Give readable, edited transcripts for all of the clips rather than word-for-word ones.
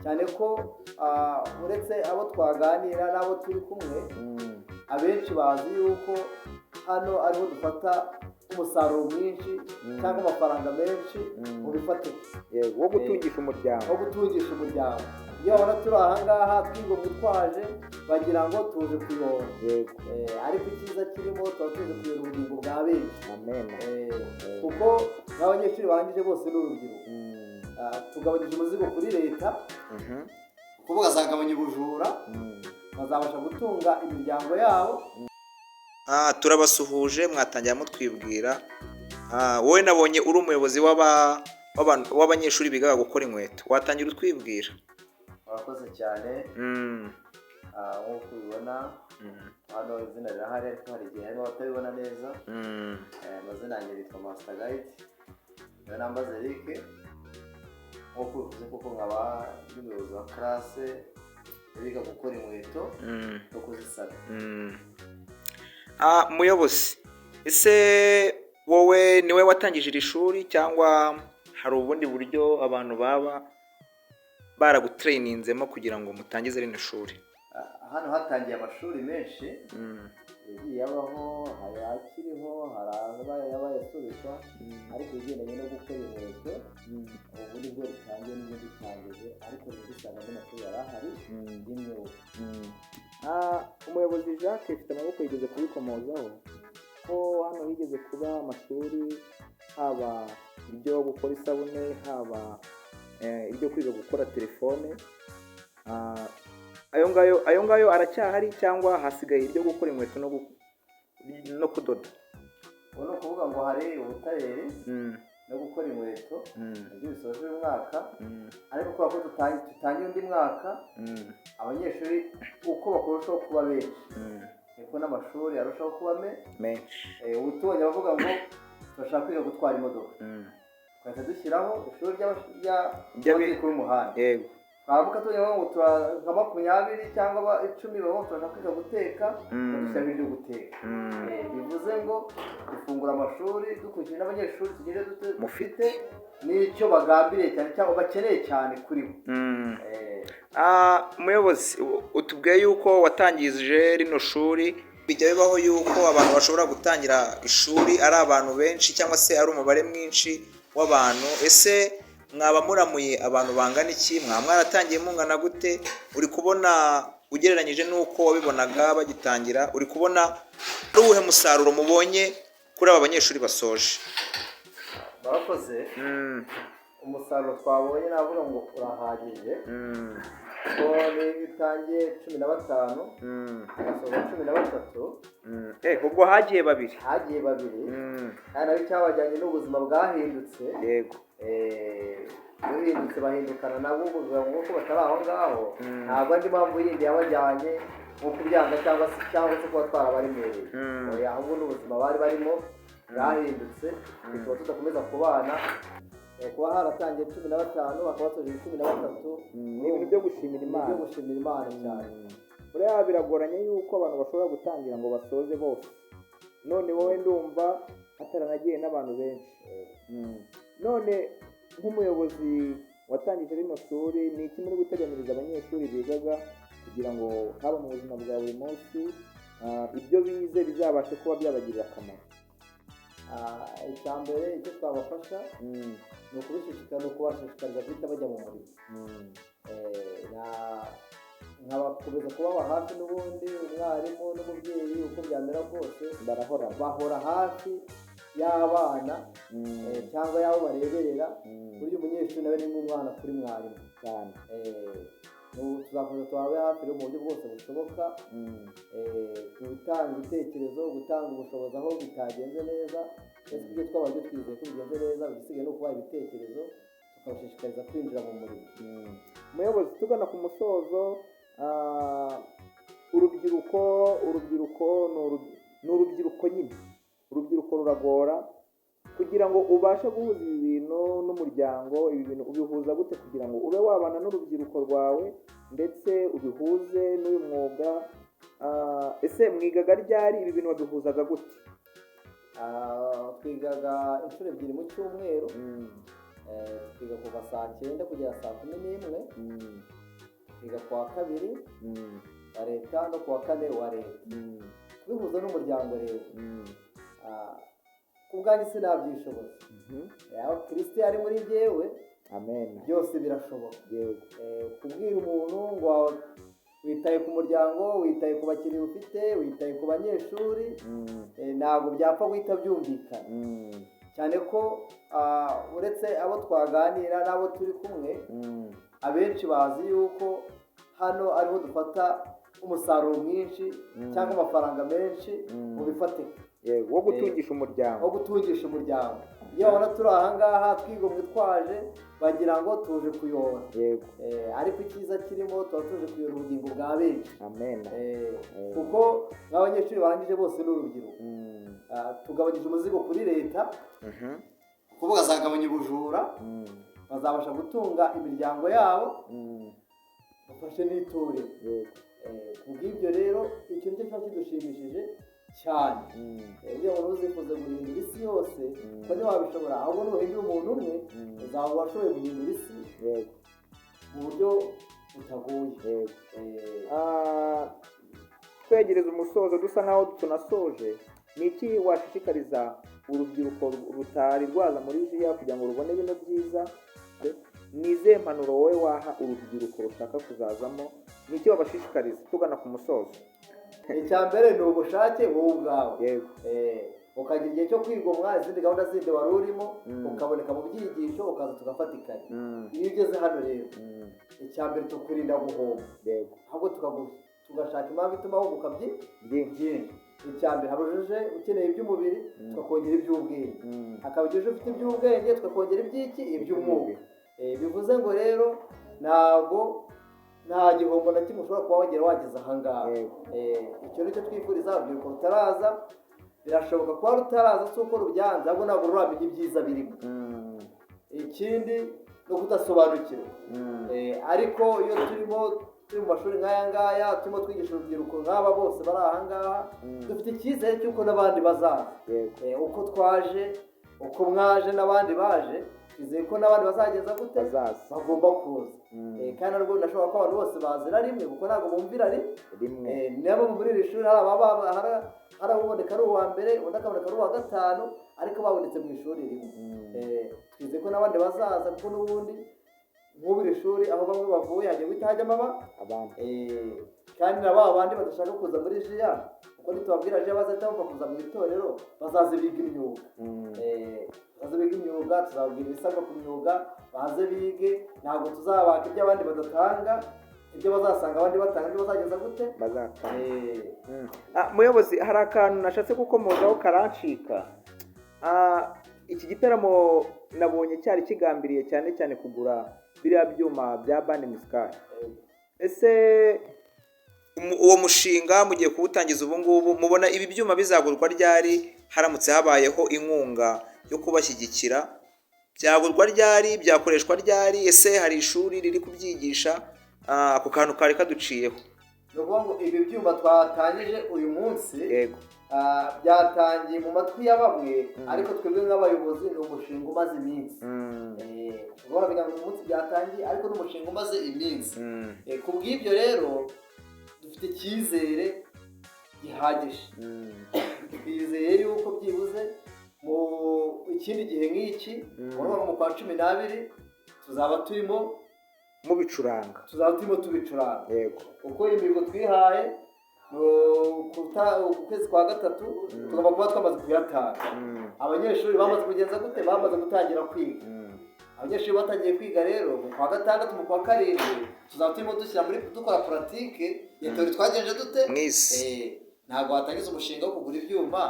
cyane ko uretse abo twaganira n'abo turi kumwe abenshi bazi yuko hano ariho dufata umusaruro mwinshi cyangwa amafaranga menshi mu bifatika wo gutungisha umuryango iyo babona turi ahangaha twiga gutwaje bagira ngo tuje kuyora ariko icyiza kirimo tuba tuje kuyora ubugingo bwa benshi kuko n'abanyeshuri barangije bose n'urubyiruko tugabanyije umuzigo kuri leta kuko bazagabanya ubujura bazabasha gutunga imiryango yabo. Turabasuhuje mwatangira mutwibwira wowe nabonye uri umuyobozi w'abanyeshuri bigaga gukora inkweto, watangira utwibwira. Murakoze cyane nk'uko ubibona hano izina rirahari ariko hari igihe harimo abatabibona neza. Amazina yanjye yitwa Master Guide, niyo nambaza Eric nk'uko ubivuze kuko nkaba ndi umuyobozi wa classe biga gukora inkweto no kuzisana. Muyobozi, ese wowe niwe watangije iri shuri cyangwa hari ubundi buryo abantu baba baragutrayininzemo kugira ngo mutangize rino shuri? Hano hatangiye amashuri menshi yagiye abaho, hari akiriho, hari yabayasubikwa, ariko ibigendanye no gukora inkweto ubu nibwo bitangiye n'ubundi bitangije, ariko dusanga n'amashuri yari ahari y'imyuga. Umuyobozi Jacques ufite amaboko yigeze kubikomozaho ko hano higeze kuba amashuri, haba ibyo gukora isabune, haba ibyo kwiga gukora telefone. Ayo ngayo aracyahari cyangwa hasigaye ibyo gukora inkweto no kudoda? Ubu ni ukuvuga ngo hari ubutabire no gukora inkweto ibyo bisoje uyu mwaka, ariko kubera ko dutangiye undi mwaka abanyeshuri uko bakurushaho kuba benshi niko n'amashuri arushaho kuba menshi. Ubu tubonye bavuga ngo turashaka kwiga gutwara imodoka, twahita dushyiraho ishuri ry'amategeko y'umuhanda. Twavuga tujya ngo nka 20 cyangwa 10 babo turashaka kwiga guteka, dushyiraho ibyo guteka. Bivuze ngo dufungura amashuri dukurikije n'abanyeshuri tugende mufite n'icyo bagambiriye cyane cyangwa bakeneye cyane kuri bo. Muyobozi, utubwiye yuko watangije rino shuri, bijya bibaho yuko abantu bashobora gutangira ishuri ari abantu benshi cyangwa se ari umubare mwinshi w'abantu, ese mwaba muramuye abantu bangana iki? Mwaba mwaratangiye mungana gute? Uri kubona ugereranyije n'uko wabibonaga bagitangira, uri kubona ari uwuhe musaruro mubonye kuri aba banyeshuri basoje? Barakoze. Umusaruro twabonye navuga ngo urahagije. None bitangiye 15 agasoza 13. Ubwo hagiye babiri kandi nabi cyabajyanye n'ubuzima bwahindutse. Bahindutse bahindukana nabo kugira ngo uko batari aho ngaho ntabwo andi mpamvu yindi yabajyanye nko kubyanga cyangwa se kuba twarabaremereye. Ahubwo n'ubuzima bari barimo bwahindutse, bituma tudakomeza kubana. Kuba haratangiye 15 bakaba basoje 13 ni ibintu byo gushimira Imana cyane. Buriya biragoranye yuko abantu bashobora gutangira ngo basoze bose, none wowe ndumva hataranagiye n'abantu benshi. None nk'umuyobozi watangije rino shuri, ni iki muri guteganyiriza abanyeshuri bigaga kugira ngo haba mu buzima bwa buri munsi ibyo bize bizabashe kuba byabagirira akamaro? Icyambere icyo twabafasha ni ukubashishikariza guhita bajya mu murimo. Nkabakomeza kubaba hafi, n'ubundi umwarimu n'umubyeyi uko byamera kose bahora hafi y'abana cyangwa y'abo bareberera. Burya umunyeshuri nawe ni nk'umwana kuri mwarimu cyane. Tuzakomeza tubabe hafi mu buryo bwose bushoboka, gutanga ibitekerezo, gutanga ubushobozi aho bitagenze neza. Ibyo twabaye twizeye ko bigenze neza, bisigaye no kubaha ibitekerezo tukabashishikariza kwinjira mu murimo. Muyobozi, tugana ku musozo, urubyiruko ni urubyiruko nyine. Urubyiruko ruragora kugira ngo ubashe guhuza ibi bintu n'umuryango. Ibi bintu ubihuza gute kugira ngo ube wabana n'urubyiruko rwawe ndetse ubihuze n'uyu mwuga? Ese mwigaga ryari? Ibi bintu wabihuzaga gute? Twigaga inshuro 2 mu cyumweru, twiga kuva saa 9 kugera saa 11, twiga kuwa kabiri wa leta no kuwa kane wa leta, twihuza n'umuryango rero. Ku bwanjye sinabyishoboza, yaho Kristo ari muri jyewe, amen, byose birashoboka. yego. Kubwira umuntu ngo witaye ku muryango, witaye ku bakiriya ufite, witaye ku banyeshuri, ntabwo byapfa guhita byumvikana, cyane ko uretse abo twaganira n'abo turi kumwe, abenshi bazi yuko hano ariho dufata umusaruro mwinshi cyangwa amafaranga menshi mu bifatika, wo gutungisha umuryango, iyo babona turi ahangaha twigomwe twaje bagira ngo tuje kuyora, ariko icyiza kirimo tuba tuje kuyora ubugingo bwa benshi, amen, kuko nk'abanyeshuri barangije bose n'urubyiruko, tugabanyije umuzigo kuri leta, kuko bazagabanya ubujura, bazabasha gutunga imiryango yabo, bafashe n'itorero. Kubw'ibyo rero icyo nicyo kiba kidushimishije cyane. Uriya muntu uzifuza guhindura isi yose ko ntiwabishobora, ahubwo nuhindura umuntu umwe uzaba washoboye guhindura isi mu buryo butagoye. Twegereza umusozo dusa nkaho tunasoje, ni iki washishikariza urubyiruko rutari rwaza muri jiya kugira ngo rubone bino byiza? Ni izihe mpanuro wowe waha urubyiruko rushaka kuzazamo? Ni iki wabashishikariza tugana ku musozo? Icya mbere ni ubushake wowe ubwawe, yego, ukagira igihe cyo kwigomwa izindi gahunda zindi wari urimo, ukaboneka mu byigisho, ukaza tugafatikanya. Iyo ugeze hano rero, icya mbere tukurinda guhomba, yego, ahubwo tugashaka impamvu ituma wunguka byinshi. Icya mbere habujije ukeneye iby'umubiri, tukakongera iby'ubwenge, hakaba igihe ufite iby'ubwenge, tukakongera iby'umwuka. Bivuze ngo rero nta gihombo na kimwe ushobora kuba wageze ahangaha. Icyo nicyo twifuriza urubyiruko rutaraza. Birashoboka kuba rutaraza si uko rubyanze, ahubwo ntabwo ruramenya ibyiza birimo. Ikindi no kudasobanukirwa, ariko iyo turi mu mashuri nk'aya ngaya, turimo twigisha urubyiruko nk'aba bose bari aha ngaha, dufite icyizere cy'uko n'abandi bazaza. Uko twaje, uko mwaje n'abandi baje, twizeye ko n'abandi bazageza gute bagomba kuza. Kandi ntabwo nashobora ko abantu bose bazira rimwe, kuko ntabwo bumvira rimwe. Niyo muri iri shuri hari ababoneka ari uwa mbere, undi akaboneka ari uwa gatanu, ariko babonetse mu ishuri rimwe. Twizeye ko n'abandi bazaza, kuko n'ubundi nk'ubu iri shuri aho bamwe bavuye hagiye guhita hajyamo abandi. Kandi na ba bandi badashaka kuza muri jiya, kuko nitubabwira jiya bazahita bumva kuza mu itorero, bazaze biga imyuga. Tuzababwira ibisabwa ku myuga, baze bige. Ntabwo tuzabaka ibyo abandi badatanga, ibyo bazasanga abandi batanga ibyo bazageza gute bazatanga. Muyobozi, hari akantu nashatse gukomozaho karancika. Iki gitaramo nabonye cyari kigambiriye cyane cyane kugura biriya byuma bya bande musikali. Ese uwo mushinga mugiye kuwutangiza ubu ngubu, mubona ibi byuma bizagurwa ryari? Haramutse habayeho inkunga yo kubashyigikira, byagurwa ryari? Byakoreshwa ryari? Ese hari ishuri riri kubyigisha? Ako kantu kari kaduciyeho. Ni ukuvuga ngo ibi byuma twatangije uyu munsi, yego, byatangiye mu matwi ya bamwe, ariko twebwe nk'abayobozi ni umushinga umaze iminsi. Urabona ngo uyu munsi byatangiye, ariko ni umushinga umaze iminsi. Ku bw'ibyo rero dufite icyizere gihagije. Twizeye yuko byibuze mu ikindi gihe nk'iki, mu kwa 12 tuzaba turimo mubicuranga, tubicuranga. Yego, uko imihigo twihaye ukwezi kwa gatatu tugomba kuba twamaze kuyatanga. Abanyeshuri bamaze kugenza gute? Bamaze gutangira kwiga. Abanyeshuri batangiye kwiga rero mu kwa gatandatu, mu kwa karindwi tuzaba turimo dukora pratique ya teori. Twagenje dute mwisi? Ntabwo watangiza umushinga wo kugura ibyuma,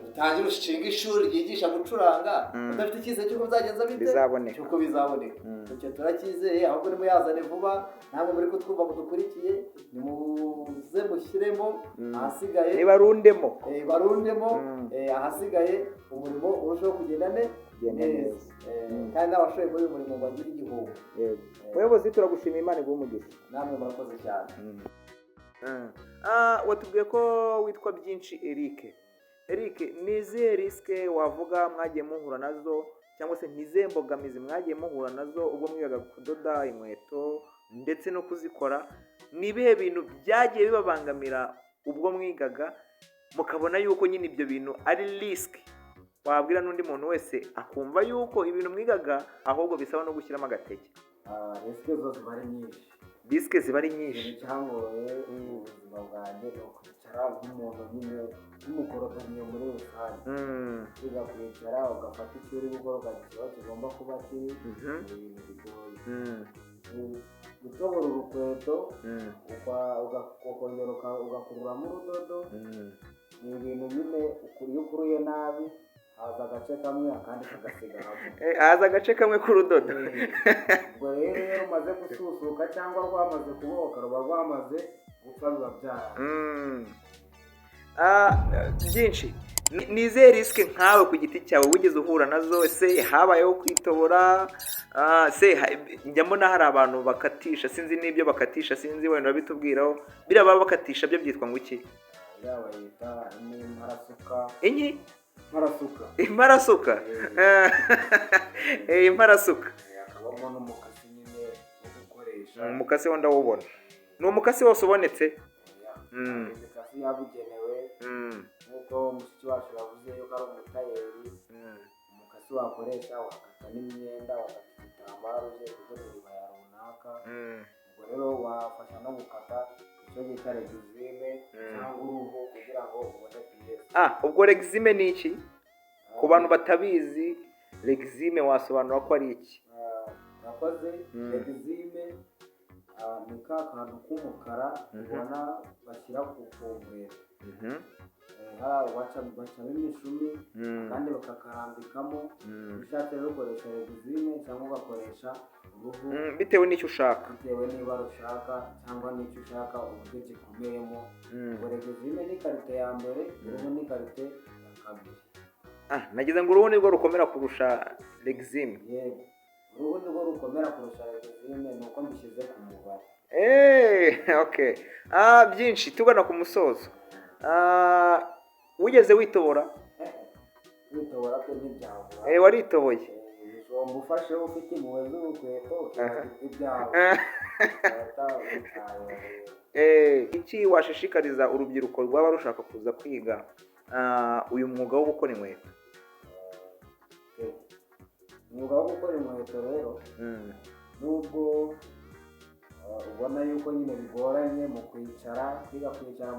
utangira ushinga ishuri ryigisha gucuranga udafite icyizere cy'uko bizagenza bite, cy'uko bizaboneka. Icyo turacyizeye, ahubwo nimuyazane vuba. Ntabwo muri kutwumva mudukurikiye, nimuze mushyiremo ahasigaye, nibarundemo ahasigaye umurimo urushaho kugenda neza. Kandi n'abashoboye muri uyu murimo bagira igihombo. Muyobozi, turagushimiye, Imana iguhe umugisha. Namwe murakoze cyane. Watubwiye ko witwa Byinshi Eric. Ni izihe risike wavuga mwagiye muhura nazo, cyangwa se n'izihe mbogamizi mwagiye muhura nazo ubwo mwigaga kudoda inkweto ndetse no kuzikora? ni ibihe bintu byagiye bibabangamira ubwo mwigaga mukabona yuko nyine ibyo bintu ari risiki wabwira n'undi muntu wese akumva yuko ibintu mwigaga ahubwo bisaba no gushyiramo agatege? risike zo ziba ari nyinshi. risike ziba ari nyinshi. icyangoye mu buzima bwanjye ni ukwicara nk'umuntu nyine nk'umukorodoniye muri rusange. kwiga kwicara ugafata icyo uri gukora ukagira kigomba kuba kiri mu bintu bigoye. gutobora urukweto ukongera ugakururamo urudodo ni ibintu nyine iyo ukuruye nabi haza agace kamwe akandi kagasigaramo. haza agace kamwe k'urudodo. ubwo rero iyo rumaze gususuka cyangwa rwamaze kubohoka ruba rwamaze gupfa biba byara. byinshi. ni izihe risike nkawe ku giti cyawe wigeze uhura nazo? ese habayeho kwitobora? njya mbona hari abantu bakatisha, sinzi n'ibyo bakatisha, sinzi wenda bitubwiraho. biriya baba bakatisha byo byitwa ngo iki? biriya bayita imparasuka. imparasuka. imparasuka. imparasuka. hakabamo n'umukasi nyine wo gukoresha. umukasi wo ndawubona. ni umukasi wose ubonetse? imikasi yabugenewe nk'uko mushiki wacu yavuze yuko ari umutayeri. umukasi wakoresha wakata n'imyenda, wakata ibitambaro ugiye kudoda ibibaya runaka. ubwo rero wafasha no gukata icyo bita regizime cyangwa uruhu kugira ngo ubone piyesi. ubwo regizime ni iki? ku bantu batabizi regizime wasobanura ko ari iki? nakoze regizime ni ka kantu k'umukara ubona bashyira ku nkweto. bacamo imishumi kandi bakakarambikamo. ushatse rero ukoresha regizime cyangwa ugakoresha uruhu bitewe n'icyo ushaka, bitewe n'ibara ushaka cyangwa n'icyo ushaka uburyo gikomeyemo. ubwo regizime ni karite ya mbere, uruhu ni karite ya kabiri. nagize ngo uruhu nirwo rukomera kurusha regizime. yego, uruhu nirwo rukomera kurusha regizime, ni uko mbishyize ku mubare. okay. byinshi tugana ku musozo. wigeze witobora? witobora byo ntibyabura. waritoboye? ujomba ufasheho ufite impuhwe z'urukweto ukibagirwa ibyawe. iki washishikariza urubyiruko rwaba rushaka kuza kwiga uyu mwuga wo gukora inkweto? umwuga wo gukora inkweto rero nubwo ubona yuko nyine bigoranye mu kwicara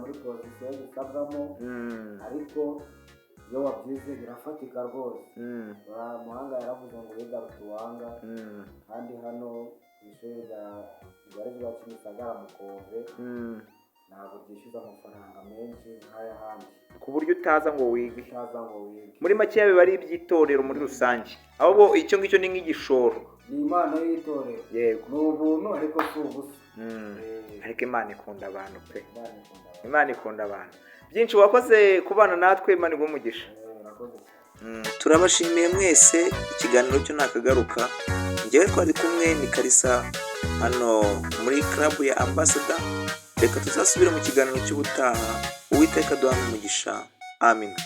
muri pozisiyo zisabwamo, ariko iyo wabyize birafatika rwose. muhanga yaravuze ngo wiga rutuwanga, kandi hano ku ishuri rya Kimisagara mu Kove ntabwo byishyuza amafaranga menshi nk'ay'ahandi, ku buryo utaza ngo wige. muri make biba ari iby'itorero muri rusange, ahubwo icyo ngicyo ni nk'igishoro. ni impano y'itorero. yego, ni ubuntu ariko si ubusa. ariko Imana ikunda abantu pe. Imana ikunda abantu. byinshi wakoze kubana natwe, Imana iguhe umugisha. turabashimiye mwese. ikiganiro cyo nakagaruka. njyewe twari kumwe ni Kalisa hano muri club ya Ambassador. reka tuzasubire mu kiganiro cy'ubutaha. uwiteka duhane umugisha. Amina.